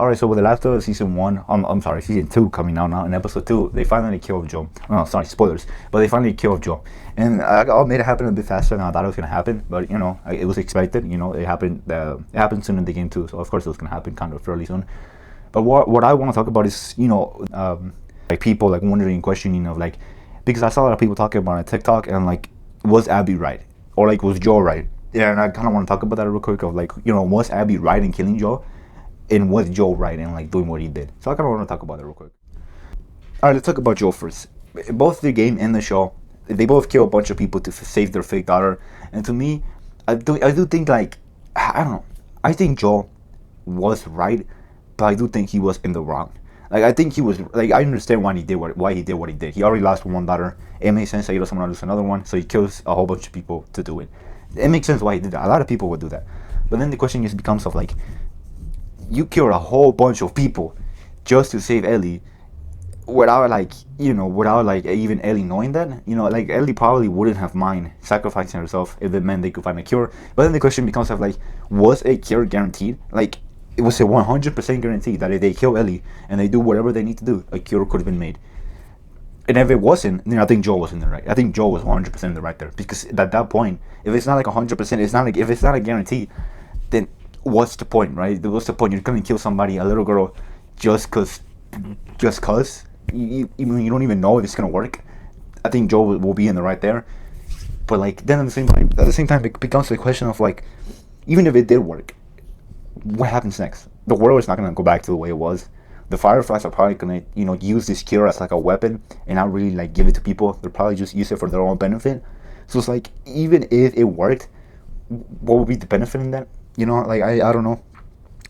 All right, so with the last of season one, I'm sorry, season two coming out now. In episode two, they finally killed Joe. No, sorry, spoilers. But they finally killed Joe, and I made it happen a bit faster than I thought it was gonna happen. But it was expected. It happened. It happened soon in the game too, so of course it was gonna happen kind of fairly soon. But what I want to talk about is like people like wondering, questioning of like, because I saw a lot of people talking about it on TikTok and like, was Abby right, or like was Joe right? Yeah, and I kind of want to talk about that real quick of like, was Abby right in killing Joe? And was Joe right in like doing what he did? So I kind of want to talk about it real quick. All right, let's talk about Joe first. Both the game and the show, they both kill a bunch of people to save their fake daughter. And to me, I do think like, I don't know. I think Joe was right, but I do think he was in the wrong. Like I think he was like, I understand why he did what he did. He already lost one daughter. It makes sense that he doesn't want to lose another one, so he kills a whole bunch of people to do it. It makes sense why he did that. A lot of people would do that. But then the question just becomes of like, you killed a whole bunch of people just to save Ellie without like even Ellie knowing that. Like Ellie probably wouldn't have mind sacrificing herself if it meant they could find a cure. But then the question becomes of like, was a cure guaranteed? Like, it was a 100% guarantee that if they kill Ellie and they do whatever they need to do, a cure could have been made. And if it wasn't, then I think Joe was in the right. I think Joe was 100% in the right there, because at that point, if it's not like 100%, it's not like, if it's not a guarantee, then what's the point, right? What's the point? You're gonna kill somebody, a little girl, just cause you don't even know if it's gonna work. I think Joe will be in the right there, but like then at the same time, it becomes the question of like, even if it did work, what happens next? The world is not gonna go back to the way it was. The Fireflies are probably gonna use this cure as like a weapon and not really like give it to people. They'll probably just use it for their own benefit. So it's like, even if it worked, what would be the benefit in that? Like I don't know,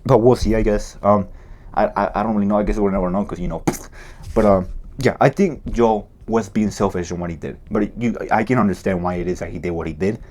but we'll see. I guess I don't really know. I guess we'll never know, because but yeah, I think Joe was being selfish in what he did, but I can understand why it is that he did what he did.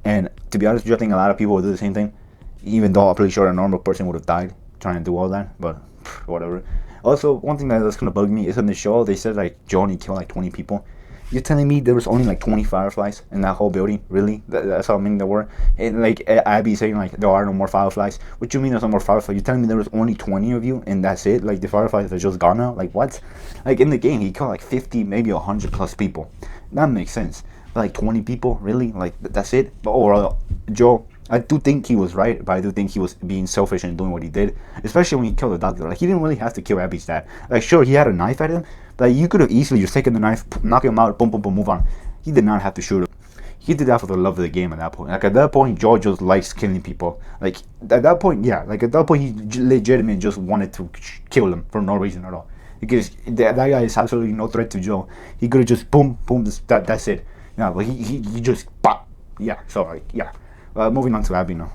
And to be honest with you, I think a lot of people would do the same thing, even though I'm pretty sure a normal person would have died trying to do all that. But whatever. Also, one thing that's gonna bug me is in the show they said like Joe only killed like 20 people. You're telling me there was only like 20 Fireflies in that whole building? Really? That's how many there were? And like Abby saying like there are no more Fireflies. What do you mean there's no more Fireflies? You're telling me there was only 20 of you and that's it? Like the Fireflies are just gone now? Like what? Like in the game he killed like 50, maybe 100 plus people. That makes sense. But like 20 people? Really? Like that's it? But overall, Joe, I do think he was right, but I do think he was being selfish and doing what he did, especially when he killed the doctor. Like, he didn't really have to kill Abby's dad. Like, sure, he had a knife at him, but you could have easily just taken the knife, knock him out, boom, boom, boom, move on. He did not have to shoot him. He did that for the love of the game at that point. Like, at that point, George just likes killing people. Like, at that point, yeah. Like, at that point, he legitimately just wanted to kill him for no reason at all. Because that guy is absolutely no threat to Joe. He could have just boom, boom, that's it. Yeah, but he just, pop. Yeah, so, like, yeah. Moving on to Abby now.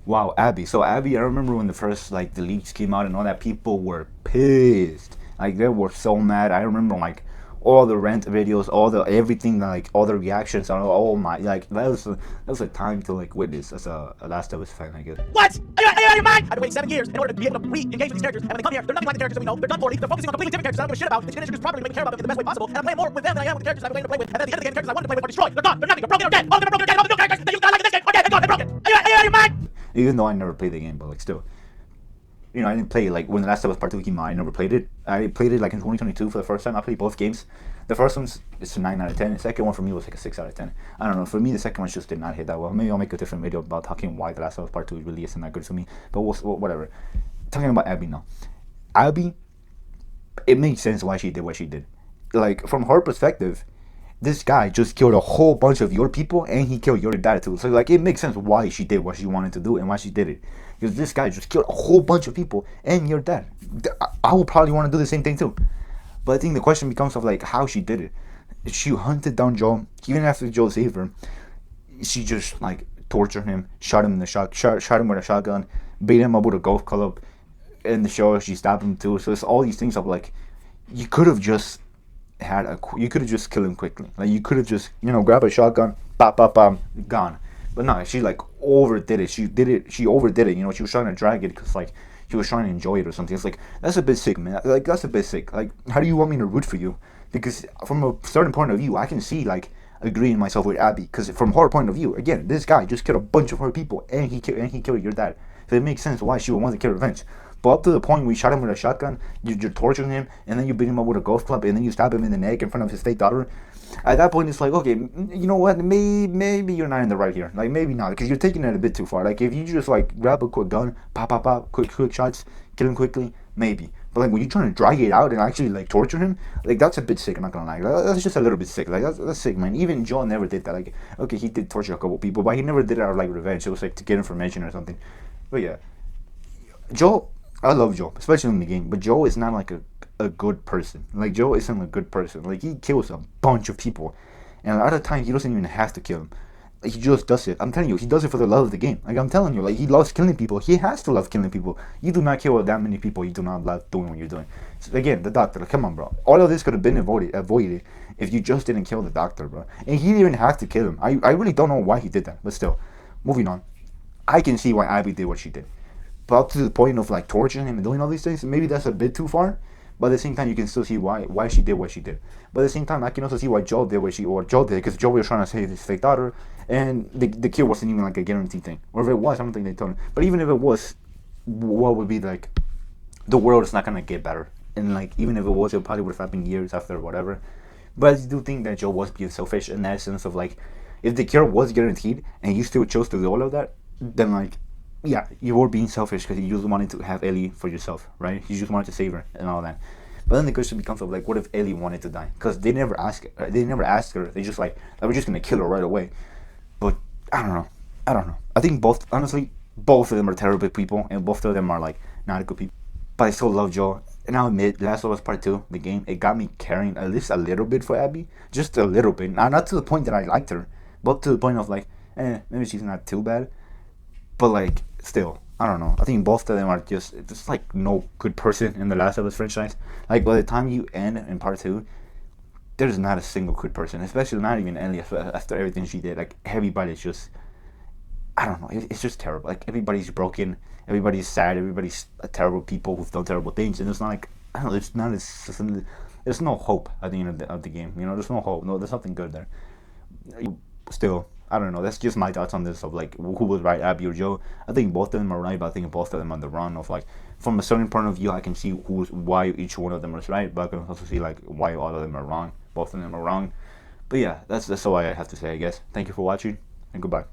Wow, Abby. So Abby, I remember when the leaks came out and all that, people were pissed. Like they were so mad. I remember like all the rent videos, everything, like all the reactions. Oh my, like that was a time to like witness as a Last of Us fan, I guess. What? Are you out of your mind? I've been waiting 7 years in order to be able to re-engage with these characters, and when they come here, they're nothing like the characters that we know. They're done poorly. They're focusing on completely different characters that I don't give a shit about. It's gonna introduce properly, make me care about them in the best way possible, and I'm playing more with them than I am with the characters I've been playing with. And then at the end of the game, the characters I wanted to play with are destroyed. They're gone. They're nothing. They're broken. They're dead. All of them are broken. They're dead. All the new characters that you got like in this game are dead. They're gone. They're broken. Are you out of your mind? Even though I never played the game, but like still. I didn't play it. Like when The Last of Us Part 2 came out, I never played it. I played it like in 2022 for the first time. I played both games. The first one's it's a 9 out of 10. The second one for me was like a 6 out of 10. I don't know. For me, the second one just did not hit that well. Maybe I'll make a different video about talking why The Last of Us Part 2 really isn't that good to me. But whatever. Talking about Abby now. Abby, it makes sense why she did what she did. Like from her perspective, this guy just killed a whole bunch of your people and he killed your dad too. So like it makes sense why she did what she wanted to do and why she did it. Because this guy just killed a whole bunch of people and your dad. I would probably want to do the same thing too. But I think the question becomes of like how she did it. She hunted down Joe, even after Joe saved her. She just like tortured him, shot him shot him with a shotgun, beat him up with a golf club. In the show, she stabbed him too. So it's all these things of like, you could have just you could have just killed him quickly. Like you could have just grab a shotgun, bop, gone. But no, she like overdid it. She overdid it. She was trying to drag it because like she was trying to enjoy it or something. It's like, that's a bit sick, man. Like that's a bit sick. Like how do you want me to root for you? Because from a certain point of view, I can see like agreeing myself with Abby. Because from her point of view, again, this guy just killed a bunch of her people and he killed your dad. So it makes sense why she would want to get revenge. But up to the point where you shot him with a shotgun, you're torturing him, and then you beat him up with a golf club, and then you stab him in the neck in front of his fake daughter. At that point, it's like, okay, you know what? Maybe you're not in the right here. Like, maybe not, because you're taking it a bit too far. Like, if you just like grab a quick gun, pop, pop, pop, quick shots, kill him quickly, maybe. But like when you're trying to drag it out and actually like torture him, like that's a bit sick. I'm not gonna lie. That's just a little bit sick. Like that's sick, man. Even Joe never did that. Like, okay, he did torture a couple people, but he never did it out of like revenge. It was like to get information or something. But yeah, Joe, I love Joe, especially in the game. But Joe is not like a good person. Like Joe isn't a good person. Like he kills a bunch of people, and a lot of times he doesn't even have to kill them. Like, he just does it. I'm telling you, he does it for the love of the game. Like I'm telling you, like he loves killing people. He has to love killing people. You do not kill that many people. You do not love doing what you're doing. So again, the doctor. Like, come on, bro. All of this could have been avoided if you just didn't kill the doctor, bro. And he didn't even have to kill him. I really don't know why he did that. But still, moving on. I can see why Abby did what she did. But up to the point of like torturing him and doing all these things, maybe that's a bit too far. But at the same time, you can still see why she did what she did. But at the same time, I can also see why Joe did what Joe did, because Joe was trying to save his fake daughter, and the kill wasn't even like a guaranteed thing. Or if it was, I don't think they told him. But even if it was, what would be like, the world is not gonna get better. And like even if it was, it probably would have happened years after, whatever. But I do think that Joe was being selfish in that sense of like, if the cure was guaranteed and you still chose to do all of that, then like, yeah, you were being selfish because you just wanted to have Ellie for yourself, right? You just wanted to save her and all that. But then the question becomes of like, what if Ellie wanted to die? Because they never asked her. They just like, we're just gonna kill her right away. But I don't know. I think honestly, both of them are terrible people, and both of them are like not good people. But I still love Joel. And I'll admit, Last of Us Part 2, the game, it got me caring at least a little bit for Abby. Just a little bit. Not to the point that I liked her, but to the point of like, maybe she's not too bad. But like, still, I don't know. I think both of them are just like no good person in the Last of Us franchise. Like by the time you end in Part 2, there's not a single good person, especially not even Ellie after everything she did. Like everybody's just, I don't know. It's just terrible. Like everybody's broken. Everybody's sad. Everybody's terrible people who've done terrible things, and it's not like, I don't know. There's no hope at the end of the game. You know, there's no hope. No, there's nothing good there. Still, I don't know. That's just my thoughts on this of like who was right, Abby or Joe. I think both of them are right, but I think both of them are the wrong. Of like, from a certain point of view, I can see why each one of them is right, but I can also see like why all of them are wrong. Both of them are wrong. But yeah, that's all I have to say, I guess. Thank you for watching, and goodbye.